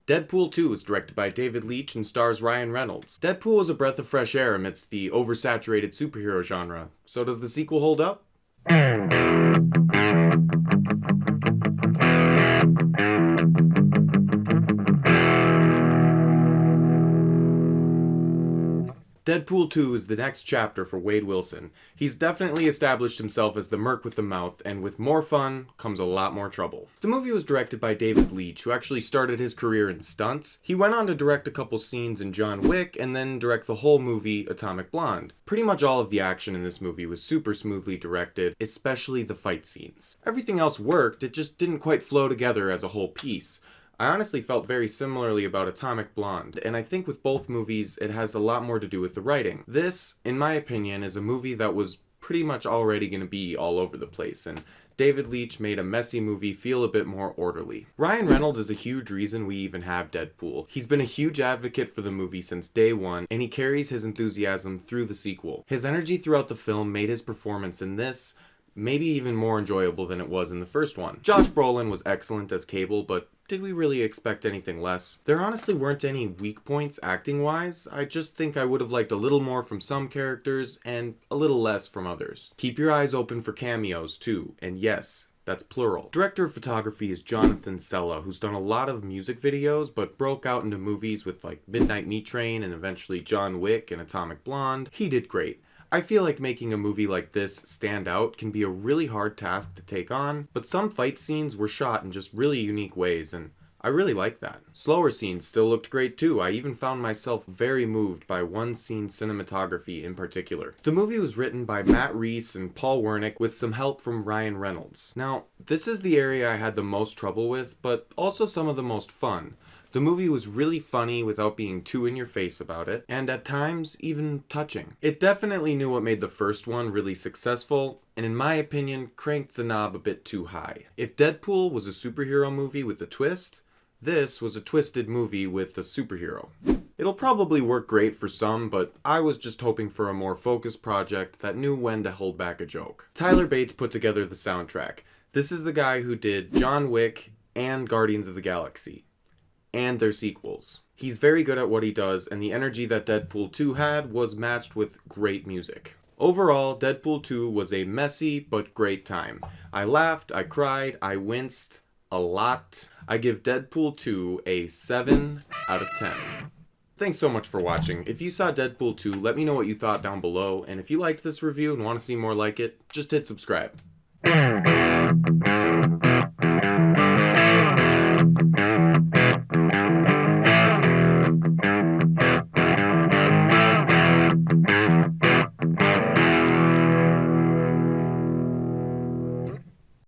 Deadpool 2 was directed by David Leitch and stars Ryan Reynolds. Deadpool was a breath of fresh air amidst the oversaturated superhero genre. So does the sequel hold up? Deadpool 2 is the next chapter for Wade Wilson. He's definitely established himself as the merc with the mouth, and with more fun comes a lot more trouble. The movie was directed by David Leitch, who actually started his career in stunts. He went on to direct a couple scenes in John Wick, and then direct the whole movie Atomic Blonde. Pretty much all of the action in this movie was super smoothly directed, especially the fight scenes. Everything else worked, it just didn't quite flow together as a whole piece. I honestly felt very similarly about Atomic Blonde, and I think with both movies it has a lot more to do with the writing. This, in my opinion, is a movie that was pretty much already going to be all over the place, and David Leitch made a messy movie feel a bit more orderly. Ryan Reynolds is a huge reason we even have Deadpool. He's been a huge advocate for the movie since day one, and he carries his enthusiasm through the sequel. His energy throughout the film made his performance in this maybe even more enjoyable than it was in the first one. Josh Brolin was excellent as Cable, but did we really expect anything less? There honestly weren't any weak points acting-wise. I just think I would have liked a little more from some characters and a little less from others. Keep your eyes open for cameos too, and yes, that's plural. Director of photography is Jonathan Sella, who's done a lot of music videos but broke out into movies with like Midnight Meat Train and eventually John Wick and Atomic Blonde. He did great. I feel like making a movie like this stand out can be a really hard task to take on, but some fight scenes were shot in just really unique ways, and I really like that. Slower scenes still looked great too. I even found myself very moved by one scene's cinematography in particular. The movie was written by Matt Reese and Paul Wernick with some help from Ryan Reynolds. Now, this is the area I had the most trouble with, but also some of the most fun. The movie was really funny without being too in your face about it, and at times even touching. It definitely knew what made the first one really successful, and in my opinion, cranked the knob a bit too high. If Deadpool was a superhero movie with a twist, this was a twisted movie with a superhero. It'll probably work great for some, but I was just hoping for a more focused project that knew when to hold back a joke. Tyler Bates put together the soundtrack. This is the guy who did John Wick and Guardians of the Galaxy and their sequels. He's very good at what he does, and the energy that Deadpool 2 had was matched with great music. Overall, Deadpool 2 was a messy but great time. I laughed, I cried, I winced a lot. I give Deadpool 2 a 7 out of 10. Thanks so much for watching. If you saw Deadpool 2, let me know what you thought down below, and if you liked this review and want to see more like it, just hit subscribe.